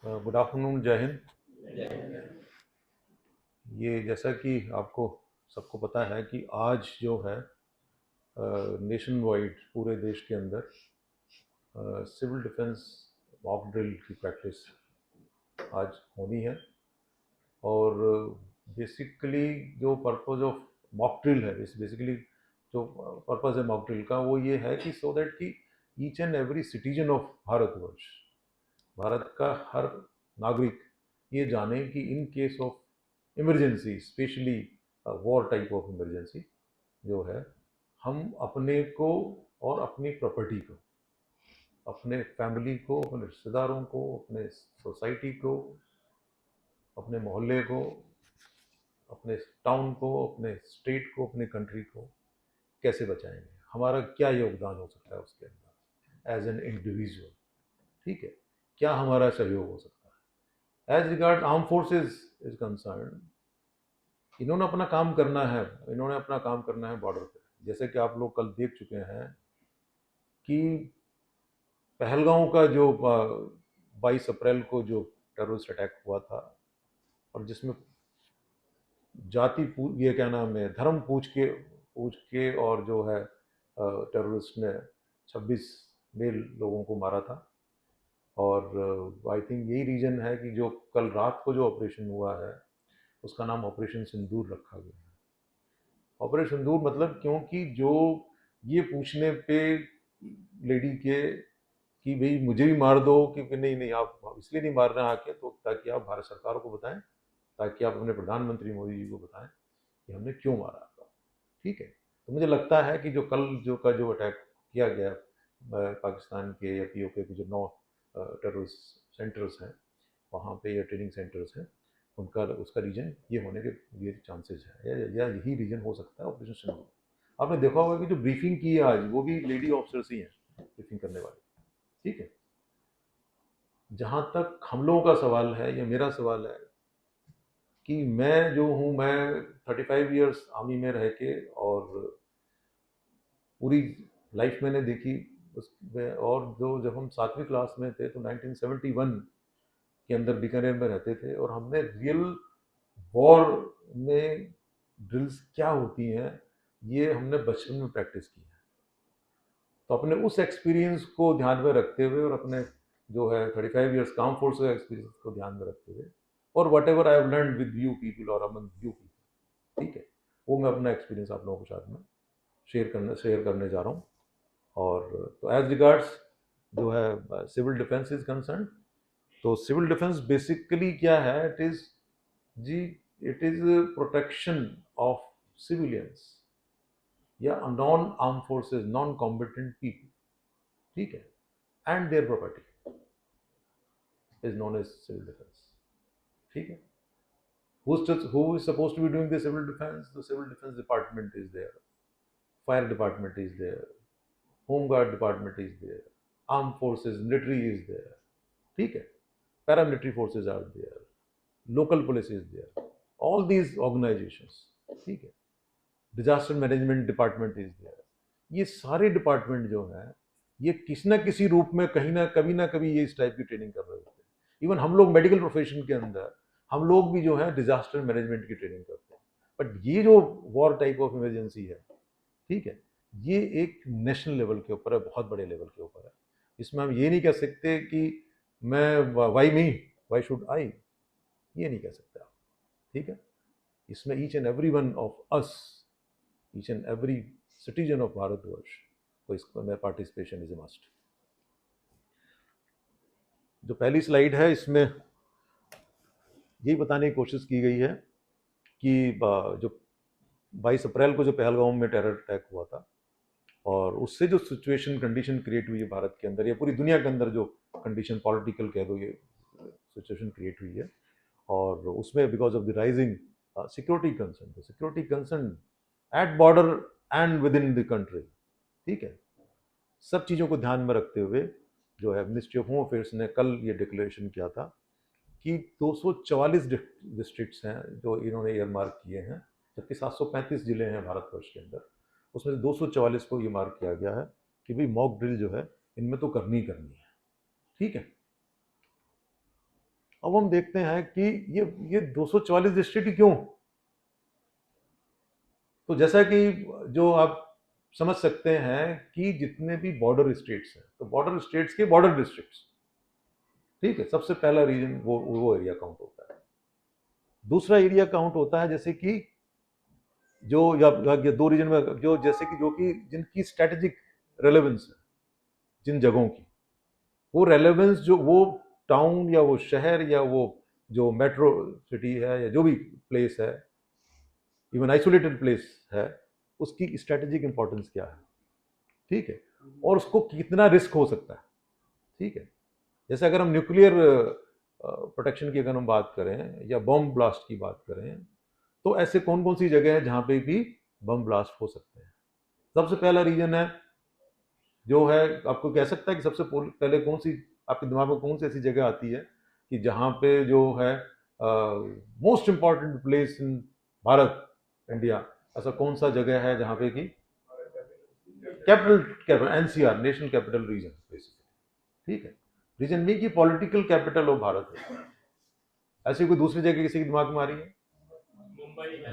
Good afternoon, जय हिंद। ये जैसा कि आपको सबको पता है कि आज जो है नेशन वाइड पूरे देश के अंदर सिविल डिफेंस मॉक ड्रिल की प्रैक्टिस आज होनी है। और बेसिकली जो पर्पस ऑफ मॉक ड्रिल है, बेसिकली जो पर्पस है मॉक ड्रिल का, वो ये है कि सो दैट कि each and every citizen of Bharatvarsh, Bharat का हर नागरिक ये जाने कि इन case of emergency, specially war type of emergency जो है, हम अपने को और अपनी प्रॉपर्टी को, अपने फैमिली को, अपने रिश्तेदारों को, अपने सोसाइटी को, अपने मोहल्ले को, अपने टाउन को, अपने स्टेट को, अपने कंट्री को कैसे बचाएंगे, हमारा क्या योगदान हो सकता है उसके अंदर एज एन इंडिविजुअल। ठीक है, क्या हमारा सहयोग हो सकता है as regard arm forces is concern. इन्होंने अपना काम करना है, इन्होंने अपना काम करना है बॉर्डर पे। जैसे कि आप लोग कल देख चुके हैं कि पहलगांव का जो 22 अप्रैल को जो टेररिस्ट अटैक हुआ था, और जिसमें ये क्या नाम है, धर्म पूछ के और जो है टेररिस्ट ने 26 मेल लोगों को मारा था। और आई थिंक यही रीजन है कि जो कल रात को जो ऑपरेशन हुआ है उसका नाम ऑपरेशन सिंदूर रखा गया है। ऑपरेशन सिंदूर मतलब क्योंकि जो ये पूछने पे लेडी के कि भाई मुझे भी मार दो, कि नहीं नहीं आप इसलिए नहीं मार रहे हैं आके, तो ताकि आप भारत सरकार को बताएं, ताकि आप अपने प्रधानमंत्री मोदी जी को बताएं कि हमने क्यों मारा आपका। ठीक है, तो मुझे लगता है कि जो अटैक किया गया पाकिस्तान के या पीओके के जो 9 टेररिस्ट सेंटर्स हैं वहाँ पे, या ट्रेनिंग सेंटर्स हैं, उनका उसका रीजन ये होने के ये चांसेस है, या यही रीजन हो सकता है ऑपरेशन सिंदूर। आपने देखा होगा कि जो ब्रीफिंग की है आज, वो भी लेडी ऑफिसर्स ही हैं ब्रीफिंग करने वाले। ठीक है, जहाँ तक हम लोगों का सवाल है या मेरा सवाल है कि मैं जो हूँ, मैं 35 ईयर्स आर्मी में रह के और पूरी लाइफ मैंने देखी उसमें। और जो जब हम 7वीं क्लास में थे तो 1971 के अंदर बीकानेर में रहते थे, और हमने रियल वॉर में ड्रिल्स क्या होती हैं ये हमने बचपन में प्रैक्टिस की है। तो अपने उस एक्सपीरियंस को ध्यान में रखते हुए, और अपने जो है 35 ईयर्स काम फोर्स का एक्सपीरियंस को ध्यान में रखते हुए, और what ever I have learn with you people और अमंग यू पीपल, ठीक है, वो मैं अपना एक्सपीरियंस आप लोगों के साथ में शेयर करने जा रहा हूँ। और तो एज रिगार्ड्स जो है सिविल डिफेंस इज कंसर्न, तो सिविल डिफेंस बेसिकली क्या है, जी it is protection of civilians या non arm forces, non combatant people, ठीक है, and their property is known as civil defence. ठीक है, who is supposed to be doing the civil defense? The civil defense department is there, fire department is there, home guard department is there, armed forces, military is there, ठीक है, paramilitary forces are there, local police is there, all these organizations, ठीक है, disaster management department is there. ये सारे department जो हैं, ये किसी ना किसी रूप में कभी ना कभी ये इस टाइप की ट्रेनिंग कर रहे होते हैं। इवन हम लोग मेडिकल प्रोफेशन के अंदर हम लोग भी जो है डिजास्टर मैनेजमेंट की ट्रेनिंग करते हैं। बट ये जो वॉर टाइप ऑफ इमरजेंसी है, ठीक है, ये एक नेशनल लेवल के ऊपर है, बहुत बड़े लेवल के ऊपर है। इसमें हम ये नहीं कह सकते कि मैं why me, why should I, ये नहीं कह सकते आप। ठीक है, इसमें each and every one of us, each and every citizen of Bharatvarsh को इसमें पार्टिसिपेशन इज ए मस्ट। जो पहली स्लाइड है इसमें यही बताने की कोशिश की गई है कि जो 22 अप्रैल को जो पहलगाम में टेरर अटैक हुआ था, और उससे जो सिचुएशन कंडीशन क्रिएट हुई है भारत के अंदर या पूरी दुनिया के अंदर, जो कंडीशन पॉलिटिकल कह दो, ये सिचुएशन क्रिएट हुई है, और उसमें because of the rising security concern at border and with in the country. ठीक है, सब चीज़ों को ध्यान में रखते हुए जो है मिनिस्ट्री ऑफ होम अफेयर्स ने कल ये डिक्लेरेशन किया था कि 244 डिस्ट्रिक्ट्स हैं जो इन्होंने ईयर मार्क किए हैं, जबकि 735 जिले हैं भारतवर्ष के अंदर। उसमें से 244 को ये मार्क किया गया है कि भाई मॉक ड्रिल जो है इनमें तो करनी ही करनी है। ठीक है, अब हम देखते हैं कि ये 244 डिस्ट्रिक्ट क्यों। तो जैसा कि जो आप समझ सकते हैं कि जितने भी बॉर्डर स्टेट्स हैं, तो बॉर्डर स्टेट्स के बॉर्डर डिस्ट्रिक्ट्स, ठीक है, सबसे पहला रीजन वो एरिया काउंट होता है। दूसरा एरिया काउंट होता है जैसे कि जो या दो रीजन में जो जैसे कि जो कि जिनकी स्ट्रेटेजिक रेलेवेंस है, जिन जगहों की वो रेलेवेंस, जो वो टाउन या वो शहर या वो जो मेट्रो सिटी है या जो भी प्लेस है, इवन आइसोलेटेड प्लेस है, उसकी स्ट्रेटेजिक इंपॉर्टेंस क्या है, ठीक है, और उसको कितना रिस्क हो सकता है, ठीक है। जैसे अगर हम न्यूक्लियर प्रोटेक्शन की अगर हम बात करें या बॉम्ब ब्लास्ट की बात करें, तो ऐसे कौन कौन सी जगह है जहां पे भी बम ब्लास्ट हो सकते हैं। सबसे पहला रीजन है जो है, आपको कह सकता है कि सबसे पहले कौन सी आपके दिमाग में कौन सी ऐसी जगह आती है कि जहां पे जो है most important place in Bharat, India, ऐसा कौन सा जगह है जहां पे कि capital, NCR, national capital region basically, ठीक है। रीजन नहीं कि पॉलिटिकल कैपिटल ऑफ भारत है, ऐसी कोई दूसरी जगह किसी के दिमाग में आ रही है?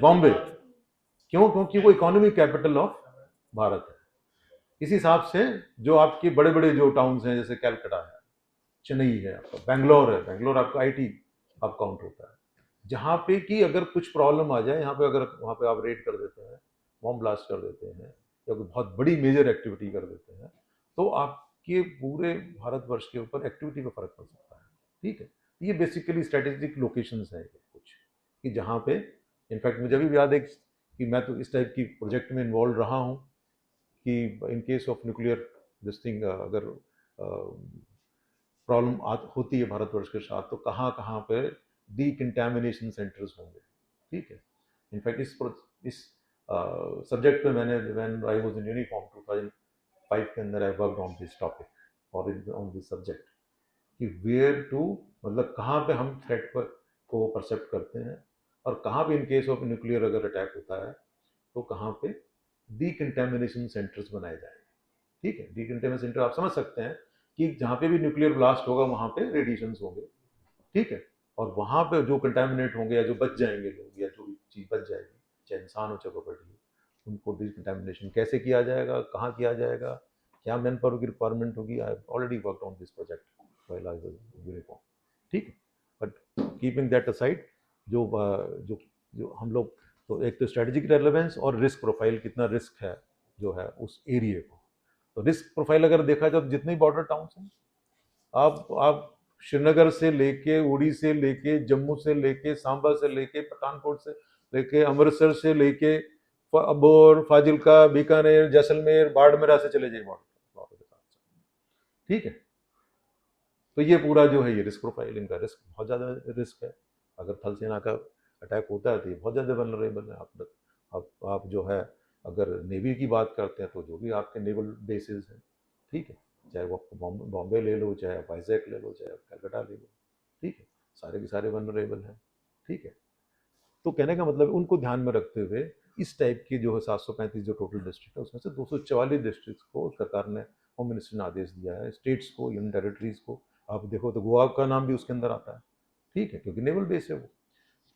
बॉम्बे। क्यों? क्योंकि वो इकोनॉमिक कैपिटल ऑफ भारत है। इसी हिसाब से जो आपके बड़े बड़े जो टाउन्स हैं, जैसे कैलकाटा है, चेन्नई है, आपका बैंगलोर है, बैंगलोर आपका आईटी अब काउंट होता है, जहाँ पे कि अगर कुछ प्रॉब्लम आ जाए यहाँ पे, अगर वहाँ पे आप रेड कर देते हैं, बॉम्ब ब्लास्ट कर देते हैं या कोई बहुत बड़ी मेजर एक्टिविटी कर देते हैं, तो आपके पूरे भारतवर्ष के ऊपर एक्टिविटी पे फर्क पड़ सकता है, ठीक है। ये बेसिकली स्ट्रेटेजिक लोकेशंस हैं कुछ, कि जहाँ पे इनफैक्ट मुझे अभी भी याद है कि मैं तो इस टाइप की प्रोजेक्ट में इन्वॉल्व रहा हूँ कि इन case of nuclear this thing, अगर प्रॉब्लम होती है भारतवर्ष के साथ, तो कहाँ कहाँ पे डीकंटामिनेशन सेंटर्स होंगे, ठीक है। इनफैक्ट इस सब्जेक्ट पे मैंने, when I was in uniform 2005 के अंदर, I worked on this topic और ऑन दिस सब्जेक्ट, कि वेयर टू, मतलब कहाँ पे हम थ्रेट पर को परसेप्ट करते हैं और कहाँ पे इन केस ऑफ न्यूक्लियर अगर अटैक होता है तो कहाँ पे डीकंटामिनेशन सेंटर्स बनाए जाएंगे, ठीक है। डीकंटेनमेंट सेंटर आप समझ सकते हैं कि जहाँ पे भी न्यूक्लियर ब्लास्ट होगा वहाँ पे रेडिएशन होंगे, ठीक है। और वहाँ पे जो कंटेमिनेट होंगे या जो बच जाएंगे लोग या जो भी चीज़ बच जाएगी, चाहे इंसान हो चाहे प्रॉपर्टी हो, उनको डिकंटेमिनेशन कैसे किया जाएगा, कहाँ किया जाएगा, क्या मैन पावर की रिक्वायरमेंट होगी। I already work on this project while I was uniform, ठीक है। बट कीपिंग दैट असाइड, जो जो जो हम लोग, तो एक तो स्ट्रेटेजिक रेलेवेंस और रिस्क प्रोफाइल, कितना रिस्क है जो है उस एरिया को। तो रिस्क प्रोफाइल अगर देखा जाए तो जितने बॉर्डर टाउन्स हैं, आप श्रीनगर से लेके, उड़ी से लेके, जम्मू से लेके, सांबा से लेके, पठानकोट से लेके, अमृतसर से लेके, अबोर, फाजिलका, बीकानेर, जैसलमेर, बाड़मेर से चले जाइए बॉर्डर के साथ, ठीक है। तो ये पूरा जो है ये रिस्क प्रोफाइल, इनका रिस्क बहुत ज़्यादा रिस्क है। अगर थल सेना का अटैक होता है तो ये बहुत ज़्यादा वनरेबल है। आप जो है, अगर नेवी की बात करते हैं तो जो भी आपके नेवल बेसिस हैं, ठीक है, चाहे वो बॉम्बे ले लो, चाहे आप वाइजैक ले लो, चाहे आप कलकत्ता ले लो, ठीक है, सारे के सारे वनरेबल हैं, ठीक है। तो कहने का मतलब उनको ध्यान में रखते हुए इस टाइप की जो है 735 जो टोटल डिस्ट्रिक्ट है उसमें से 244 डिस्ट्रिक्ट को सरकार ने, होम मिनिस्टर ने आदेश दिया है, स्टेट्स को, यूनियन टेरिटरीज को। आप देखो तो गोवा का नाम भी उसके अंदर आता है, ठीक है, क्योंकि नेवल बेस है वो,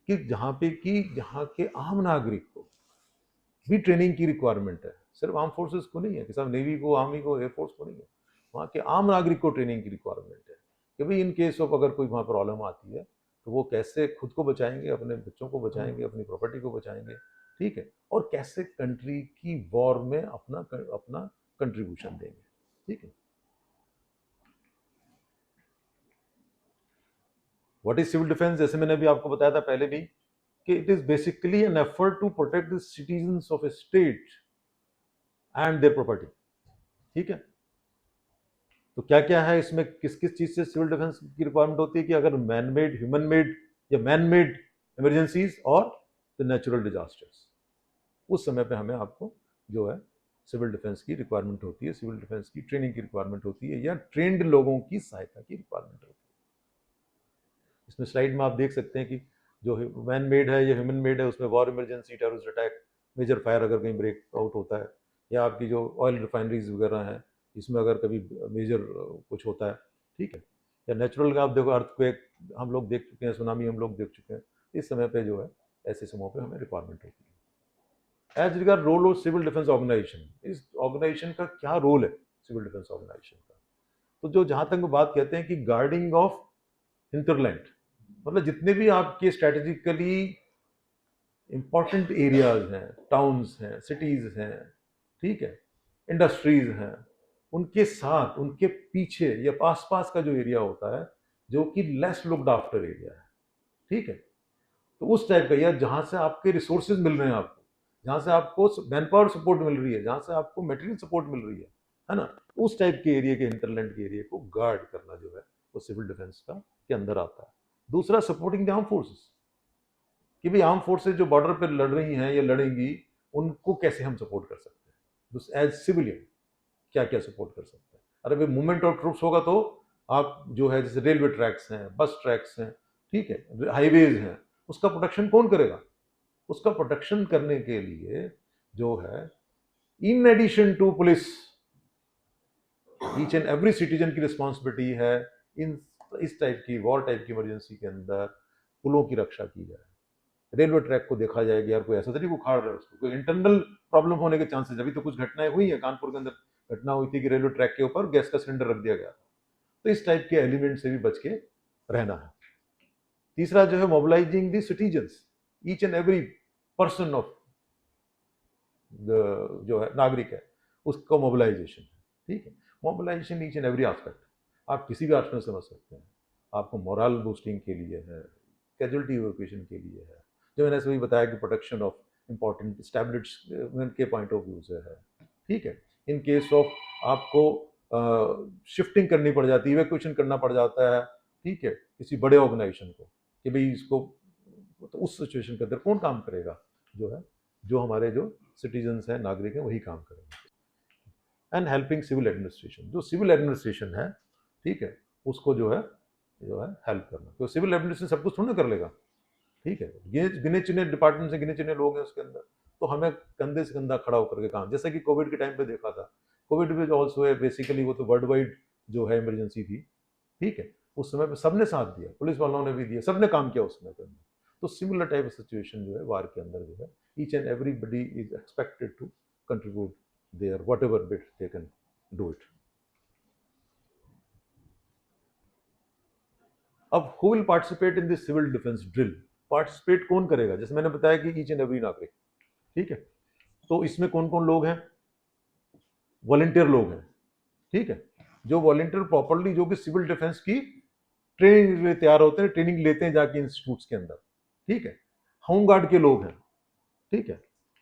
कि जहाँ पे कि जहाँ के आम नागरिक को भी ट्रेनिंग की रिक्वायरमेंट है, सिर्फ आर्म फोर्सेस को नहीं है कि सब नेवी को, आर्मी को, एयरफोर्स को नहीं है, वहाँ के आम नागरिक को ट्रेनिंग की रिक्वायरमेंट है कि भाई इन केस ऑफ अगर कोई वहाँ प्रॉब्लम आती है तो वो कैसे खुद को बचाएंगे, अपने बच्चों को बचाएंगे, अपनी प्रॉपर्टी को बचाएंगे, ठीक है, और कैसे कंट्री की वॉर में अपना अपना कंट्रीब्यूशन देंगे, ठीक है। व्हाट इज सिविल डिफेंस, जैसे मैंने अभी आपको बताया था पहले भी, कि it is basically an effort to protect the citizens of a state and their property, ठीक है। तो क्या क्या है इसमें, किस किस चीज से सिविल डिफेंस की रिक्वायरमेंट होती है, कि अगर मैन मेड, ह्यूमन मेड या मैन मेड इमरजेंसीज और द नेचुरल डिजास्टर्स, उस समय पे हमें आपको जो है सिविल डिफेंस की रिक्वायरमेंट होती है, सिविल डिफेंस की ट्रेनिंग की रिक्वायरमेंट होती है या ट्रेंड लोगों की सहायता की रिक्वायरमेंट होती है। इसमें स्लाइड में आप देख सकते हैं कि जो मैन मेड है या ह्यूमन मेड है, उसमें war emergency, terrorist attack, major fire अगर कहीं ब्रेक आउट होता है, या आपकी जो ऑयल रिफाइनरीज वगैरह हैं इसमें अगर कभी मेजर कुछ होता है, ठीक है, या नेचुरल का आप देखो अर्थक्वेक, हम लोग देख चुके हैं, सुनामी हम लोग देख चुके हैं। इस समय पे जो है ऐसे समयों पे हमें रिक्वायरमेंट होती है। As regard role of civil defence organisation, इस ऑर्गेनाइजेशन का क्या रोल है सिविल डिफेंस ऑर्गेनाइजेशन का? तो जो जहां तक बात कहते हैं कि गार्डिंग ऑफ हिंटरलैंड, मतलब जितने भी आपके स्ट्रेटेजिकली इंपॉर्टेंट एरियाज हैं, टाउन्स हैं, सिटीज हैं, ठीक है, इंडस्ट्रीज हैं, उनके साथ, उनके पीछे या आसपास का जो एरिया होता है जो कि लेस लुक्ड आफ्टर एरिया है, ठीक है, तो उस टाइप का, या जहां से आपके रिसोर्सेज मिल रहे हैं आपको, जहां से आपको मैन पावर सपोर्ट मिल रही है, जहां से आपको मटेरियल सपोर्ट मिल रही है ना, उस टाइप के एरिया के, हिंटरलैंड के एरिया को गार्ड करना जो है वो सिविल डिफेंस का के अंदर आता है। दूसरा, सपोर्टिंग द आर्म फोर्सेस, कि भाई आर्म फोर्सेज जो बॉर्डर पर लड़ रही हैं या लड़ेंगी, उनको कैसे हम सपोर्ट कर सकते हैं एज सिविलियन, क्या क्या सपोर्ट कर सकते हैं। अरे भाई मूवमेंट ऑफ ट्रूप्स होगा तो आप जो है, जैसे रेलवे ट्रैक्स हैं, बस ट्रैक्स हैं, ठीक है, हाईवेज हैं, उसका प्रोटेक्शन कौन करेगा? उसका प्रोटेक्शन करने के लिए जो है, in addition to police, each and every citizen की रिस्पॉन्सिबिलिटी है इन इस टाइप की वॉर टाइप की इमरजेंसी के अंदर पुलों की रक्षा की जाए। रेलवे ट्रैक को देखा जाएगा, यार कोई ऐसा तो नहीं उखाड़ रहा है उसको, कोई इंटरनल प्रॉब्लम होने के चांसेस, अभी तो कुछ घटनाएं हुई है, कानपुर के अंदर घटना हुई थी कि रेलवे ट्रैक के ऊपर गैस का सिलेंडर रख दिया गया। तो इस टाइप के एलिमेंट से भी बच के रहना है। तीसरा जो है, mobilising the citizens, each and every person of जो है नागरिक है, उसका मोबिलाइजेशन है, ठीक है, mobilisation each and every aspect, आप किसी भी एस्पेक्ट में समझ सकते हैं। आपको मोरल बूस्टिंग के लिए है, कैजुअलिटी इवैक्यूएशन के लिए है, जो मैंने सभी बताया कि प्रोटेक्शन ऑफ इंपॉर्टेंट स्टैब्लिश्ड के पॉइंट ऑफ व्यू से है, ठीक है। इन केस ऑफ आपको शिफ्टिंग करनी पड़ जाती है, इवैक्यूएशन करना पड़ जाता है, ठीक है, किसी बड़े ऑर्गेनाइजेशन को, कि भाई इसको, तो उस सिचुएशन के अंदर कौन काम करेगा? जो है, जो हमारे जो सिटीजन्स हैं, नागरिक हैं, वही काम करेंगे। एंड हेल्पिंग सिविल एडमिनिस्ट्रेशन, जो सिविल एडमिनिस्ट्रेशन है, ठीक है, उसको जो है हेल्प करना, तो सिविल एडमिनिस्ट्रेशन सब कुछ थोड़ा कर लेगा, ठीक है, गिने चुने डिपार्टमेंट से गिने चुने लोग हैं उसके अंदर, तो हमें कंधे से कंधा खड़ा होकर के काम, जैसा कि कोविड के टाइम पे देखा था, कोविड में ऑल्सो है बेसिकली, वो तो वर्ल्ड वाइड जो है इमरजेंसी थी, ठीक है, उस समय पे सबने साथ दिया, पुलिस वालों ने भी दिया, सबने काम किया उस समय के अंदर। तो सिमिलर टाइप ऑफ सिचुएशन जो है वार के अंदर जो है, each and everybody is expected to contribute their whatever bit they can do it. अब who will participate in this civil defence drill? Participate कौन करेगा? जैसे मैंने बताया कि ईच एंड एवरी नागरिक, ठीक है, तो इसमें कौन कौन लोग हैं? वॉलंटियर लोग हैं, ठीक है, जो वॉलंटियर प्रॉपरली, जो कि सिविल डिफेंस की ट्रेनिंग के लिए तैयार होते हैं, ट्रेनिंग लेते हैं जाके इंस्टीट्यूट्स के अंदर, ठीक है, होमगार्ड के लोग हैं, ठीक है,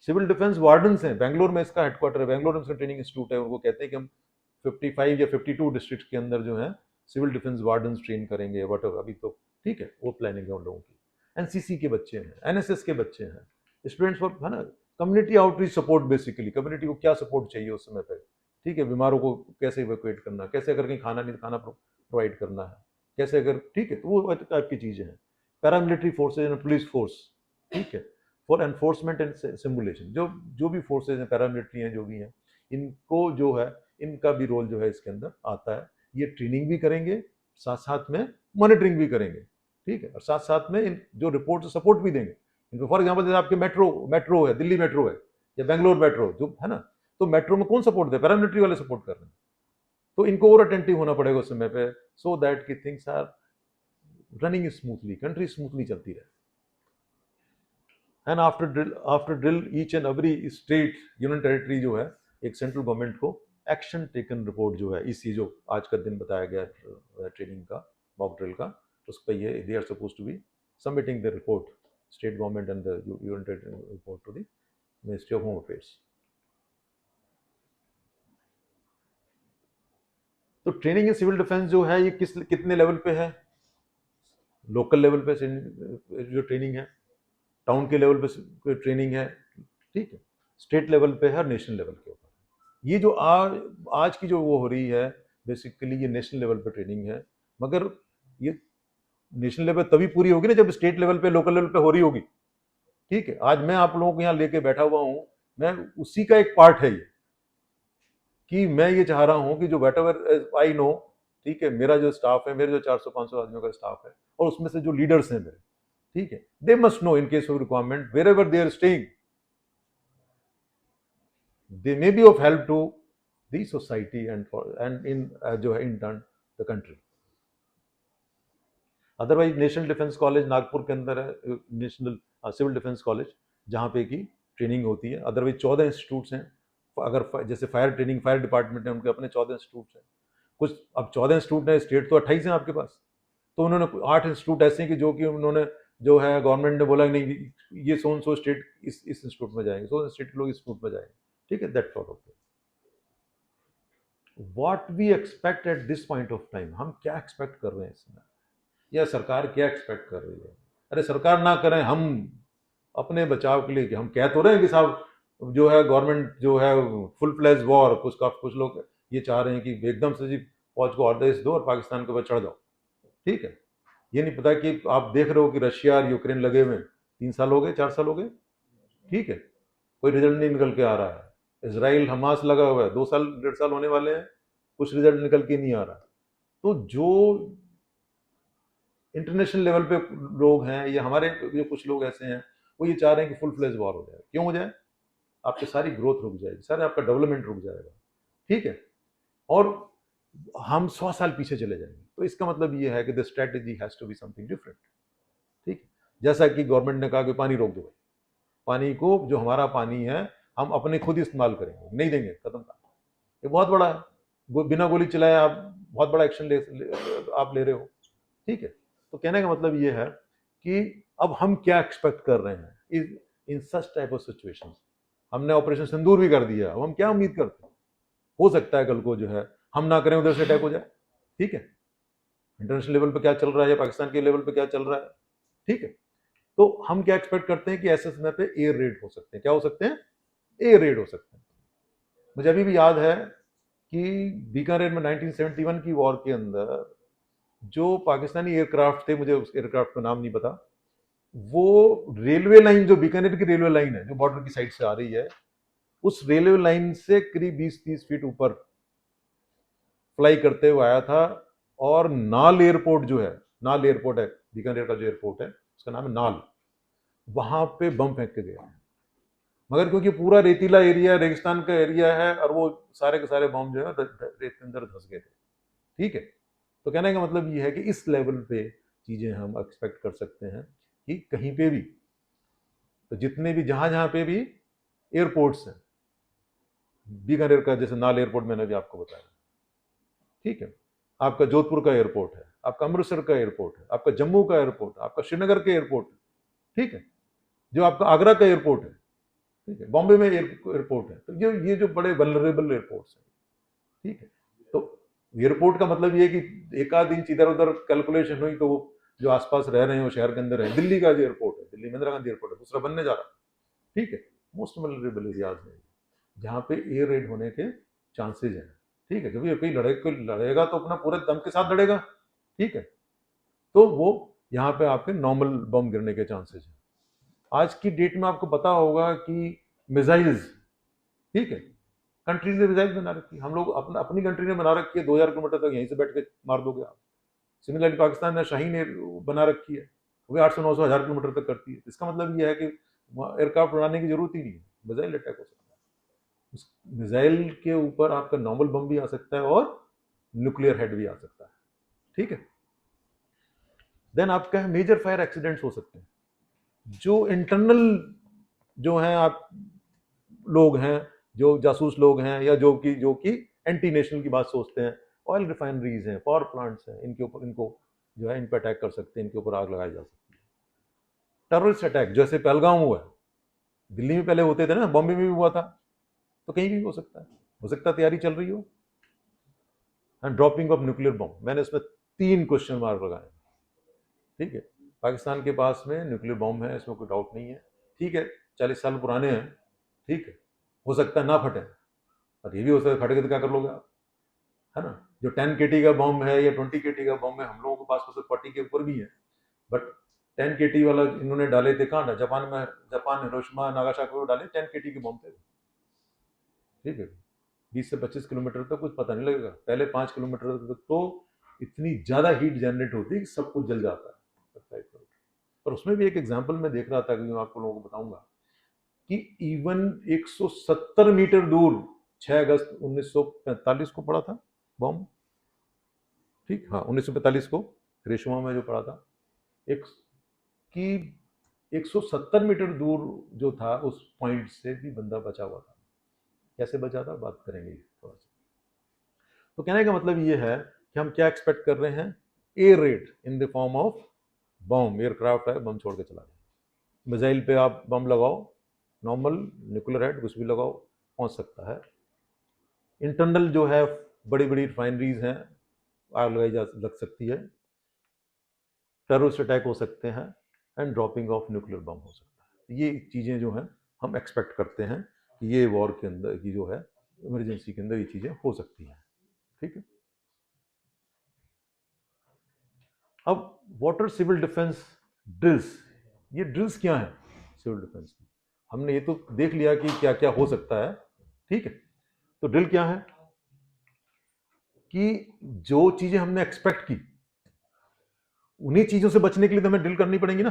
सिविल डिफेंस वार्डन्स हैं, बैंगलोर में इसका हेडक्वार्टर है, बैंगलोर में इसका ट्रेनिंग इंस्टीट्यूट है, उनको कहते हैं कि हम 55 या 52 डिस्ट्रिक्ट के अंदर जो है सिविल डिफेंस वार्डन्स ट्रेन करेंगे, वट अभी तो, ठीक है, वो प्लानिंग है उन लोगों की। एनसीसी के बच्चे हैं, एनएसएस के बच्चे हैं, स्टूडेंट्स फॉर, है ना, community outreach support, basically community को क्या सपोर्ट चाहिए उस समय पर, ठीक है, बीमारों को कैसे इवैक्यूएट करना, कैसे अगर कहीं खाना नहीं, खाना प्रोवाइड करना है, कैसे अगर, ठीक है, तो वो टाइप की चीजें हैं। Paramilitary forces and police force, ठीक है, फॉर एनफोर्समेंट एंड सिमुलेशन, जो जो भी फोर्सेज हैं, पैरामिलिट्री हैं, जो भी हैं, इनको जो है, इनका भी रोल जो है इसके अंदर आता है। ये ट्रेनिंग भी करेंगे, साथ साथ में मॉनिटरिंग भी करेंगे, ठीक है, और साथ साथ में इन जो रिपोर्ट सपोर्ट भी देंगे इनको। फॉर एग्जाम्पल, जैसे आपके मेट्रो है, दिल्ली मेट्रो है या बेंगलोर मेट्रो जो है ना, तो मेट्रो में कौन सपोर्ट दे? पैरामिलिट्री वाले सपोर्ट कर रहे हैं, तो इनको और अटेंटिव होना पड़ेगा उस समय पे, सो दैट की things are running smoothly, country smoothly चलती रहे। And after drill each and every state, union territory जो है, एक सेंट्रल गवर्नमेंट को एक्शन टेकन रिपोर्ट जो है, इसी जो आज का दिन बताया गया ट्रेनिंग का, मॉक ड्रिल का, उस पर ये they are suppose to be submitting the report, state government and the union territory report to the ministry of home affairs. तो ट्रेनिंग इन सिविल डिफेंस जो है, ये कितने लेवल पे है? लोकल लेवल पे जो ट्रेनिंग है, टाउन के लेवल पे ट्रेनिंग है, ठीक है, स्टेट लेवल पे है और नेशनल लेवल के ऊपर। ये जो आज की जो वो हो रही है, बेसिकली ये नेशनल लेवल पे ट्रेनिंग है, मगर ये नेशनल लेवल तभी पूरी होगी ना जब स्टेट लेवल पे, लोकल लेवल पे हो रही होगी, ठीक है। आज मैं आप लोगों को यहाँ लेके बैठा हुआ हूँ, मैं उसी का एक पार्ट है ये, कि मैं ये चाह रहा हूँ कि जो वट एवर आई नो, ठीक है, मेरा जो स्टाफ है, मेरे जो 400-500 आदमियों का स्टाफ है, और उसमें से जो लीडर्स हैं मेरे, ठीक है, they must know in case of requirement wherever they are staying, they may be of help to the society and in जो है in turn the country. Otherwise national defence college Nagpur के अंदर है, national civil defence college, जहाँ पे की training होती है। अदरवाइज 14 इंस्टीट्यूट्स हैं, अगर जैसे फायर ट्रेनिंग, फायर डिपार्टमेंट है, उनके अपने 14 इंस्टीट्यूट्स हैं। कुछ अब 14 इंस्टीट्यूट है, स्टेट तो 28 हैं आपके पास, तो उन्होंने 8 इंस्टीट्यूट ऐसे हैं कि जो कि उन्होंने जो है गवर्नमेंट ने बोला नहीं, ये सो स्टेट इस इंस्टीट्यूट में जाएंगे, सो स्टेट के लोग इस इंस्टीट्यूट में जाएंगे, ठीक है, that sort of thing. What we expect at this point of time, हम क्या एक्सपेक्ट कर रहे हैं इसमें, या सरकार क्या एक्सपेक्ट कर रही है? अरे सरकार ना करें, हम अपने बचाव के लिए, कि हम कह तो रहे हैं कि साहब जो है गवर्नमेंट जो है फुल फ्लैज वॉर, कुछ लोग ये चाह रहे हैं कि एकदम से जी फौज को आदेश दो और पाकिस्तान के ऊपर चढ़ जाओ, ठीक है। ये नहीं पता कि आप देख रहे हो कि रशिया और यूक्रेन लगे हुए 3 साल हो गए, 4 साल हो गए, ठीक है, कोई रिजल्ट नहीं निकल के आ रहा है। इसराइल हमास लगा हुआ है, 2 साल 1.5 साल होने वाले हैं, कुछ रिजल्ट निकल के नहीं आ रहा। तो जो इंटरनेशनल लेवल पे लोग हैं, या हमारे जो कुछ लोग ऐसे हैं, वो ये चाह रहे हैं कि फुल फ्लेज वॉर हो जाए। क्यों हो जाए? आपकी सारी ग्रोथ रुक जाएगी, सारे आपका डेवलपमेंट रुक जाएगा, ठीक है, और हम 100 साल पीछे चले जाएंगे। तो इसका मतलब ये है कि the strategy has to be something different, ठीक है। जैसा कि गवर्नमेंट ने कहा कि पानी रोक दो, पानी को, जो हमारा पानी है हम अपने खुद इस्तेमाल करेंगे, नहीं देंगे, खत्म था। ये बहुत बड़ा है, बिना गोली चलाए आप बहुत बड़ा एक्शन आप ले रहे हो, ठीक है। तो कहने का मतलब ये है कि अब हम क्या एक्सपेक्ट कर रहे हैं इन सच टाइप ऑफ सिचुएशन। हमने ऑपरेशन सिंदूर भी कर दिया, अब हम क्या उम्मीद करते हैं? हो सकता है कल को जो है हम ना करें, उधर से अटैक हो जाए, ठीक है। इंटरनेशनल लेवल पे क्या चल रहा है, या पाकिस्तान के लेवल पे क्या चल रहा है, ठीक है। तो हम क्या एक्सपेक्ट करते हैं कि ऐसे समय पे एयर रेड हो सकते हैं। क्या हो सकते हैं? एयर रेड हो सकते हैं। मुझे अभी भी याद है कि बीकानेर में 1971 की वॉर के अंदर जो पाकिस्तानी एयरक्राफ्ट थे, मुझे उस एयरक्राफ्ट का नाम नहीं पता, वो रेलवे लाइन, जो बीकानेर की रेलवे लाइन है, जो बॉर्डर की साइड से आ रही है, उस रेलवे लाइन से करीब 20-30 फीट ऊपर फ्लाई करते हुए आया था। और नाल एयरपोर्ट जो है, नाल एयरपोर्ट है, बीकानेर का जो एयरपोर्ट है उसका नाम है नाल, वहां पे बम फेंक के गया। मगर क्योंकि पूरा रेतीला एरिया, रेगिस्तान का एरिया है, और वो सारे के सारे बम जो है रेत के अंदर धंस गए थे, ठीक है। तो कहने का मतलब ये है कि इस लेवल पे चीजें हम एक्सपेक्ट कर सकते हैं कि कहीं पे भी, तो जितने भी जहां जहां पे भी एयरपोर्ट्स हैं, बीकानेर का जैसे नाल एयरपोर्ट मैंने भी आपको बताया, ठीक है, आपका जोधपुर का एयरपोर्ट है, आपका अमृतसर का एयरपोर्ट है, आपका जम्मू का एयरपोर्ट है, आपका श्रीनगर का एयरपोर्ट है, ठीक है, जो आपका आगरा का एयरपोर्ट है, ठीक है, बॉम्बे में एयरपोर्ट है। तो ये जो बड़े वल्नरेबल एयरपोर्ट्स हैं, ठीक है। तो एयरपोर्ट का मतलब ये है कि एक आध इंच इधर उधर कैलकुलेशन हुई तो जो आसपास रह रहे हैं वो शहर के अंदर है। दिल्ली का जो एयरपोर्ट है, दिल्ली में इंदिरा गांधी एयरपोर्ट है, दूसरा बनने जा रहा है, ठीक है। मोस्ट वल्नरेबल एरियाज हैं जहाँ पे एयर रेड होने के चांसेज हैं, ठीक है, क्योंकि कोई लड़ेगा तो अपना पूरे दम के साथ लड़ेगा, ठीक है। तो वो यहाँ पे आपके नॉर्मल बम गिरने के चांसेज हैं। आज की डेट में आपको पता होगा कि मिसाइल्स, ठीक है, कंट्री ने मिसाइल बना रखी है, हम लोग अपनी कंट्री ने बना रखी है, 2000 किलोमीटर तक यहीं से बैठ के मार दोगे आप। सिमिलरली पाकिस्तान ने शाहीन बना रखी है, वो 800-900 हज़ार किलोमीटर तक करती है। इसका मतलब ये है कि एयरक्राफ्ट उड़ाने की जरूरत ही नहीं है, मिसाइल अटैक हो सकता है। उस मिसाइल के ऊपर आपका नॉर्मल बम भी आ सकता है और न्यूक्लियर हेड भी आ सकता है, ठीक है। देन आपका मेजर फायर एक्सीडेंट्स हो सकते हैं, जो इंटरनल जो हैं आप लोग हैं, जो जासूस लोग हैं, या जो कि एंटी नेशनल की बात सोचते हैं, ऑयल रिफाइनरीज हैं, पावर प्लांट्स हैं, इनके ऊपर इनको जो है इन पर अटैक कर सकते हैं, इनके ऊपर आग लगाई जा सकती है। टेररिस्ट अटैक जैसे पहलगाम हुआ है, दिल्ली में पहले होते थे ना, बॉम्बे में भी हुआ था, तो कहीं भी हो सकता है, तैयारी चल रही हो। And dropping of nuclear bomb, मैंने इसमें 3 क्वेश्चन मार्क लगाए, ठीक है। पाकिस्तान के पास में न्यूक्लियर बॉम्ब है, इसमें कोई डाउट नहीं है, ठीक है, 40 साल पुराने हैं, ठीक है, हो सकता है ना फटे, और ये भी हो सकता है फट के तो क्या कर लोगे आप, है ना। जो 10 केटी का बॉम्ब है या 20 केटी का बॉम्ब है, हम लोगों के पास तो 40 के ऊपर भी है, बट 10 केटी वाला इन्होंने डाले थे कहाँ ना, जापान हिरोशिमा नागासाकी में डाले 10 केटी के बॉम्ब थे, ठीक है। 20 से 25 किलोमीटर तक कुछ पता नहीं लगेगा, पहले 5 किलोमीटर तक तो इतनी ज़्यादा हीट जनरेट होती है कि सब कुछ जल जाता है। और उसमें भी एक एग्जाम्पल मैं देख रहा था कि मैं आपको लोगों को बताऊंगा कि इवन 170 मीटर दूर 6 अगस्त 1945 को पड़ा था बॉम्ब, ठीक, हाँ 1945 को हिरोशिमा में जो पड़ा था, एक कि 170 मीटर दूर जो था उस पॉइंट से भी बंदा बचा हुआ था। कैसे बचा था बात करेंगे थोड़ा सा। तो कहने का मतलब ये है कि हम क्या एक्सपेक्ट कर रहे हैं, air red in the form of bomb, aircraft है बम छोड़ के चला जाए। मिसाइल पे आप बम लगाओ, नॉर्मल न्यूक्लियर हेड कुछ भी लगाओ पहुंच सकता है। इंटरनल जो है बड़ी बड़ी रिफाइनरीज हैं, आग लगाई जा लग सकती है, टेररिस्ट अटैक हो सकते हैं, and dropping of nuclear bomb हो सकता है। ये चीज़ें जो हैं हम एक्सपेक्ट करते हैं कि ये वॉर के अंदर की जो है इमरजेंसी के अंदर ये चीज़ें हो सकती हैं, ठीक है। अब वाटर सिविल डिफेंस ड्रिल्स, ये ड्रिल्स क्या है सिविल डिफेंस की, हमने ये तो देख लिया कि क्या क्या हो सकता है, ठीक है। तो ड्रिल क्या है कि जो चीजें हमने एक्सपेक्ट की उन्हीं चीजों से बचने के लिए तो हमें ड्रिल करनी पड़ेंगी ना।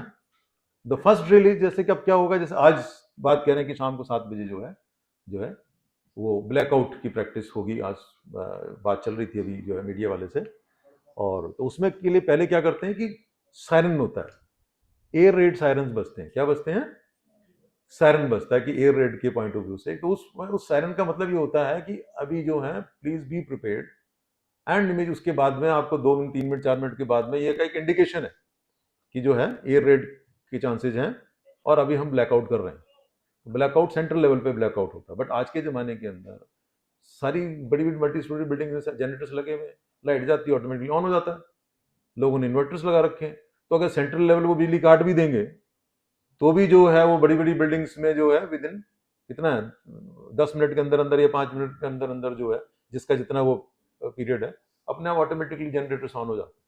द फर्स्ट ड्रिल इज, जैसे कि अब क्या होगा, जैसे आज बात कह रहे हैं कि शाम को 7 बजे जो है वो ब्लैकआउट की प्रैक्टिस होगी। आज बात चल रही थी अभी जो है मीडिया वाले से, और तो उसमें के लिए पहले क्या करते हैं कि सायरन होता है, एयर रेड सायरन बजते हैं। क्या बजते हैं? सायरन बजता है कि एयर रेड के पॉइंट ऑफ व्यू से। तो उस सायरन का मतलब ये होता है कि अभी जो है please be prepared, and image उसके बाद में आपको 2 मिनट 3 मिनट 4 मिनट के बाद में ये एक इंडिकेशन है कि जो है एयर रेड के चांसेज हैं और अभी हम ब्लैकआउट कर रहे हैं। ब्लैकआउट सेंट्रल लेवल पे ब्लैकआउट होता है, बट आज के ज़माने के अंदर सारी बड़ी बड़ी मल्टी स्टोरी बिल्डिंग में जनरेटर्स लगे हुए हैं, लाइट जाती है ऑटोमेटिकली ऑन हो जाता है, लोगों ने इन्वर्टर्स लगा रखे हैं। तो अगर सेंट्रल लेवल वो बिजली काट भी देंगे तो भी जो है वो बड़ी बड़ी बिल्डिंग्स में जो है विद इन कितना है 10 मिनट के अंदर अंदर या 5 मिनट के अंदर अंदर जो है जिसका जितना वो पीरियड है, अपने आप ऑटोमेटिकली जनरेटर्स ऑन हो जाते हैं।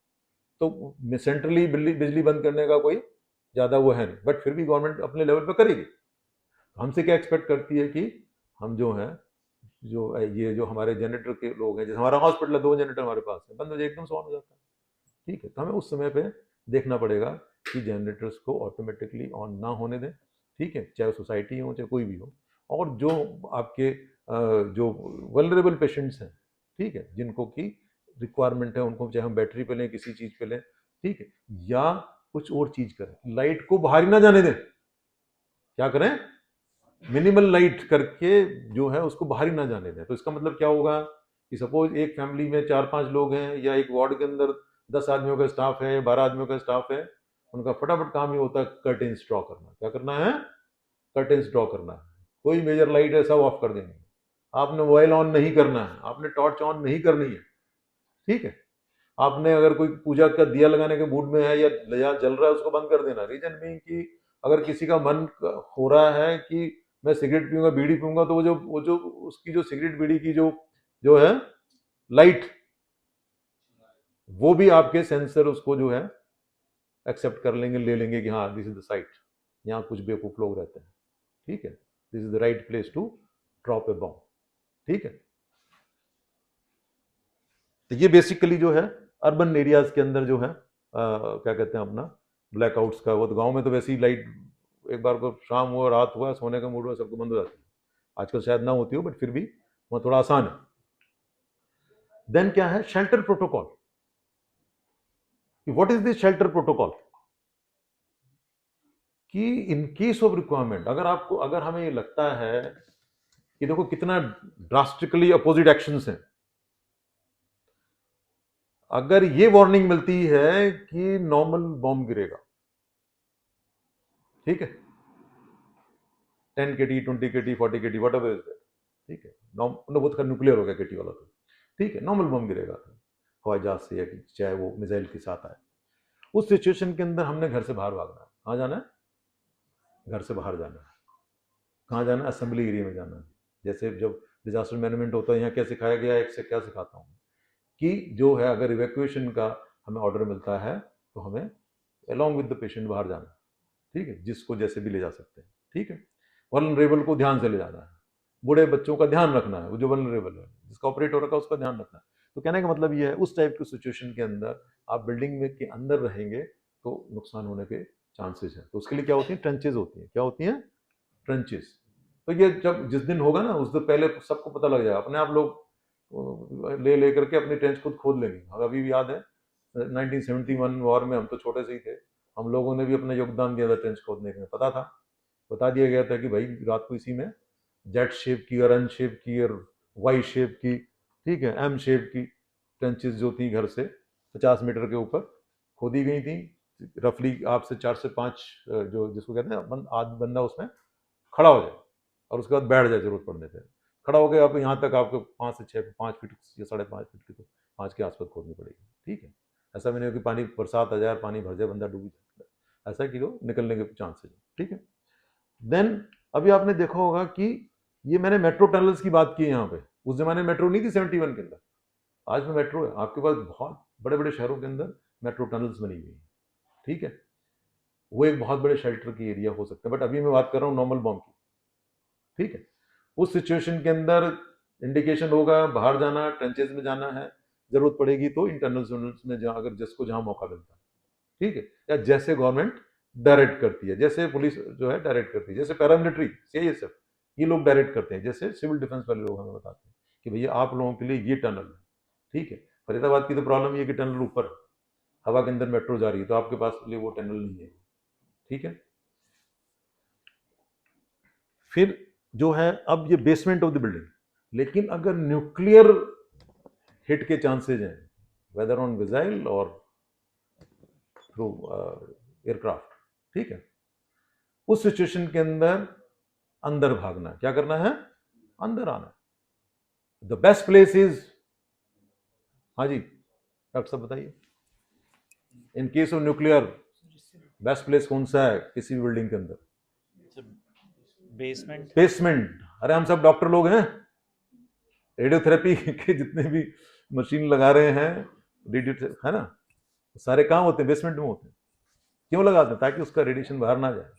तो सेंट्रली बिजली बंद करने का कोई ज़्यादा वो है नहीं, बट फिर भी गवर्नमेंट अपने लेवल पे करेगी। हमसे क्या एक्सपेक्ट करती है कि हम जो है जो ये जो हमारे जनरेटर के लोग हैं, जैसे हमारा हॉस्पिटल है 2 जनरेटर हमारे पास है, बंद हो जाए एकदम से ऑन हो जाता है, ठीक है। तो हमें उस समय पे देखना पड़ेगा कि जनरेटर्स को ऑटोमेटिकली ऑन ना होने दें, ठीक है, चाहे सोसाइटी हो चाहे कोई भी हो। और जो आपके जो वल्नरेबल पेशेंट्स हैं, ठीक है, जिनको की रिक्वायरमेंट है, उनको चाहे हम बैटरी पे लें किसी चीज़ पे लें, ठीक है, या कुछ और चीज़ करें, लाइट को बाहर ही ना जाने दें। क्या करें? मिनिमल लाइट करके जो है उसको बाहर ही ना जाने दें। तो इसका मतलब क्या होगा कि सपोज एक फैमिली में 4-5 लोग हैं या एक वार्ड के अंदर 10 आदमियों का स्टाफ है, 12 आदमियों का स्टाफ है, उनका फटाफट काम ये होता है कर्टेन्स ड्रॉ करना। क्या करना है? कर्टेन्स ड्रॉ करना है। कोई मेजर लाइट है सब ऑफ कर देंगे, आपने मोबाइल ऑन नहीं करना है, आपने टॉर्च ऑन नहीं करनी है, ठीक है। आपने अगर कोई पूजा का दिया लगाने के मूड में है या जल रहा है उसको बंद कर देना। रीजन मीन कि अगर किसी का मन हो रहा है कि मैं सिगरेट पीऊंगा बीड़ी पीऊंगा, तो वो जो उसकी जो सिगरेट बीड़ी की जो जो है लाइट, वो भी आपके सेंसर उसको जो है एक्सेप्ट कर लेंगे, ले लेंगे कि हाँ दिस इज द साइट, यहाँ कुछ बेवकूफ लोग रहते हैं, ठीक है, this is the right place to drop a bomb, ठीक है। तो ये बेसिकली जो है अर्बन एरियाज के अंदर जो है क्या कहते हैं अपना ब्लैकआउट्स का। वो तो गांव में तो वैसे ही लाइट एक बार को शाम हुआ रात हुआ सोने का मूड हुआ सबको बंद हो जाती है। आजकल शायद ना होती हो बट फिर भी वहाँ थोड़ा आसान है। देन क्या है? Shelter protocol. What is this shelter protocol? कि इन केस ऑफ रिक्वायरमेंट अगर हमें ये लगता है कि देखो कितना ड्रास्टिकली अपोजिट एक्शंस हैं, अगर ये वार्निंग मिलती है कि नॉर्मल बॉम्ब गिरेगा, ठीक है, 10 kT 20 kT 40 kT what ever is that, ठीक है, वो तो न्यूक्लियर हो गया केटी वाला, तो ठीक है नॉर्मल बम गिरेगा हवाई जहाज से या चाहे वो मिसाइल के साथ आए। उस सिचुएशन के अंदर हमने घर से बाहर भागना है। कहाँ जाना है? घर से बाहर जाना है। कहाँ जाना है? असेंबली एरिया में जाना है। जैसे जब डिजास्टर मैनेजमेंट होता है यहाँ क्या सिखाया गया है, एक से क्या सिखाता हूँ कि जो है अगर इवैक्यूएशन का हमें ऑर्डर मिलता है तो हमें अलॉन्ग विद द पेशेंट बाहर जाना है, ठीक है, जिसको जैसे भी ले जा सकते हैं, ठीक है। वल्नरेबल को ध्यान से ले जाना है, बूढ़े बच्चों का ध्यान रखना है, वो जो वल्नरेबल है जिसका ऑपरेट हो रखा है उसका ध्यान रखना है। तो कहने का मतलब ये है, उस टाइप की सिचुएशन के अंदर आप बिल्डिंग में के अंदर रहेंगे तो नुकसान होने के चांसेस हैं। तो उसके लिए क्या होती है, ट्रेंचेज होती हैं। क्या होती हैं? ट्रेंचेस। तो ये जब जिस दिन होगा ना उस दिन पहले सबको पता लग जाएगा, अपने आप लोग ले करके अपनी ट्रेंच खुद खोद लेंगे। अभी भी याद है 1971 वॉर में, हम तो छोटे से ही थे, हम लोगों ने भी अपना योगदान दिया था ट्रेंच खोदने में। पता था, बता दिया गया था कि भाई रात को इसी में जेड शेप की और एन शेप की और वाई शेप की, ठीक है, एम शेप की ट्रेंचेस जो थी घर से 50 मीटर के ऊपर खोदी गई थी। रफली आपसे 4 से 5 जो जिसको कहते हैं आध बंदा उसमें खड़ा हो जाए और उसके बाद बैठ जाए जरूरत पड़ने पे। खड़ा हो गया आप यहाँ तक आपको 5 से 6 5 फीट या 5.5 फीट की, तो 5 के आसपास खोदनी पड़ेगी, ठीक है। ऐसा भी नहीं हो कि पानी बरसात आ जाए, पानी भर जाए, बंदा डूब जाए, ऐसा कि वो निकलने के चांसेस, ठीक है। देन अभी आपने देखा होगा कि ये मैंने मेट्रो टनल्स की बात की है यहाँ पे। उस जमाने में मेट्रो नहीं थी 71 के अंदर, आज में मेट्रो है आपके पास। बहुत बड़े बड़े शहरों के अंदर मेट्रो टनल्स बनी हुई है, ठीक है। वो एक बहुत बड़े शेल्टर की एरिया हो सकता है, बट अभी मैं बात कर रहा हूँ नॉर्मल बॉम्ब की, ठीक है। उस सिचुएशन के अंदर इंडिकेशन होगा बाहर जाना, ट्रेंचेज में जाना है, जरूरत पड़ेगी तो इंटरनल में जहाँ अगर जिसको जहाँ मौका मिलता है, ठीक है। या जैसे गवर्नमेंट डायरेक्ट करती है, जैसे पुलिस जो है डायरेक्ट करती है, जैसे पैरामिलिट्री सीआईएसएफ ये लोग डायरेक्ट करते हैं, जैसे सिविल डिफेंस वाले लोग हमें बताते हैं कि भैया आप लोगों के लिए ये टनल है, ठीक है। फरीदाबाद की तो प्रॉब्लम ये कि टनल ऊपर है, हवा के अंदर मेट्रो जा रही है, तो आपके पास लिए वो टनल नहीं है, ठीक है। फिर जो है अब ये बेसमेंट ऑफ द बिल्डिंग, लेकिन अगर न्यूक्लियर हिट के चांसेज हैं, वेदर ऑन मिसाइल और थ्रू एयरक्राफ्ट, ठीक है, उस सिचुएशन के अंदर अंदर भागना, क्या करना है, अंदर आना। द बेस्ट प्लेस इज, हाँ जी डॉक्टर साहब बताइए, इन case of nuclear best place कौन सा है किसी भी बिल्डिंग के अंदर? बेसमेंट। बेसमेंट। अरे हम सब डॉक्टर लोग हैं, रेडियोथेरेपी के जितने भी मशीन लगा रहे हैं, रेडियो है ना, सारे काम होते हैं बेसमेंट में होते हैं। क्यों लगाते हैं? ताकि उसका रेडिएशन बाहर ना जाए,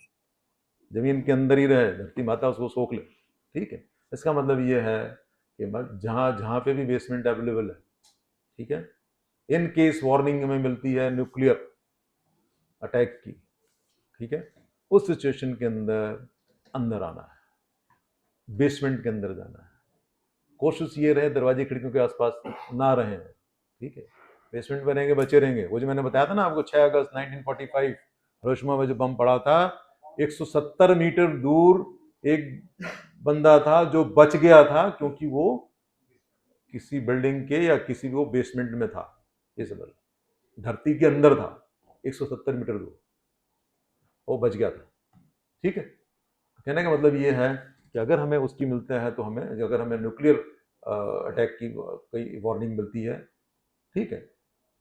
जमीन के अंदर ही रहे, धरती माता उसको सोख ले, ठीक है। इसका मतलब ये है कि जहाँ जहाँ पे भी बेसमेंट अवेलेबल है, ठीक है, इन केस वार्निंग हमें मिलती है न्यूक्लियर अटैक की, ठीक है, उस सिचुएशन के अंदर अंदर आना है, बेसमेंट के अंदर जाना है। कोशिश ये रहे दरवाजे खिड़कियों के आसपास ना रहे, ठीक है। बेसमेंट में रहेंगे बचे रहेंगे। वो जो मैंने बताया था ना आपको 6 अगस्त 1945 हिरोशिमा में जो बम पड़ा था, 170 मीटर दूर एक बंदा था जो बच गया था, क्योंकि वो किसी बिल्डिंग के या किसी वो बेसमेंट में था, इजबल धरती के अंदर था 170 मीटर दूर, वो बच गया था, ठीक है। कहने का मतलब ये है कि अगर हमें उसकी मिलता है तो हमें, अगर हमें न्यूक्लियर अटैक की कोई वार्निंग मिलती है, ठीक है,